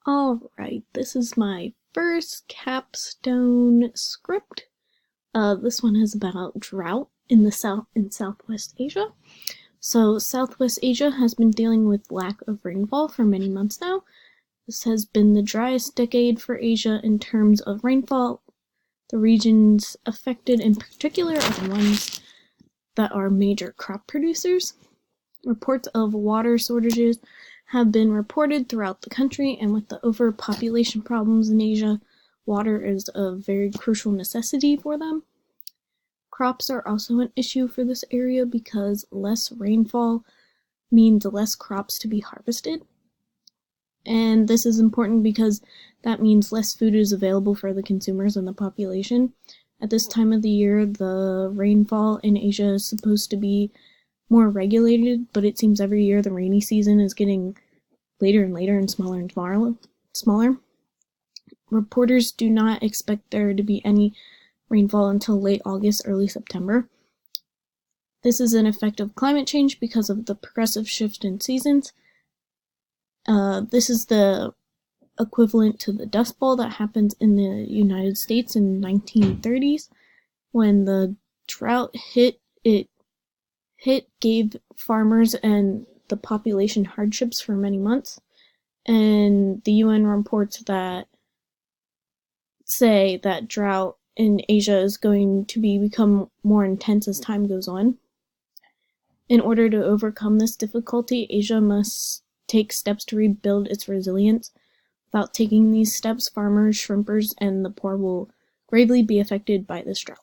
Alright, this is my first capstone script. This one is about drought in the Southwest Asia. So Southwest Asia has been dealing with lack of rainfall for many months now. This has been the driest decade for Asia in terms of rainfall. The regions affected in particular are the ones that are major crop producers. Reports of water shortages have been reported throughout the country, and with the overpopulation problems in Asia, water is a very crucial necessity for them. Crops are also an issue for this area because less rainfall means less crops to be harvested. And this is important because that means less food is available for the consumers and the population. At this time of the year, the rainfall in Asia is supposed to be more regulated, but it seems every year the rainy season is getting later and later and smaller. Reporters do not expect there to be any rainfall until late August, early September. This is an effect of climate change because of the progressive shift in seasons. This is the equivalent to the Dust Bowl that happens in the United States in the 1930s. When the drought hit, gave farmers and the population hardships for many months, and the UN reports that say that drought in Asia is going to become more intense as time goes on. In order to overcome this difficulty, Asia must take steps to rebuild its resilience. Without taking these steps, farmers, shrimpers, and the poor will gravely be affected by this drought.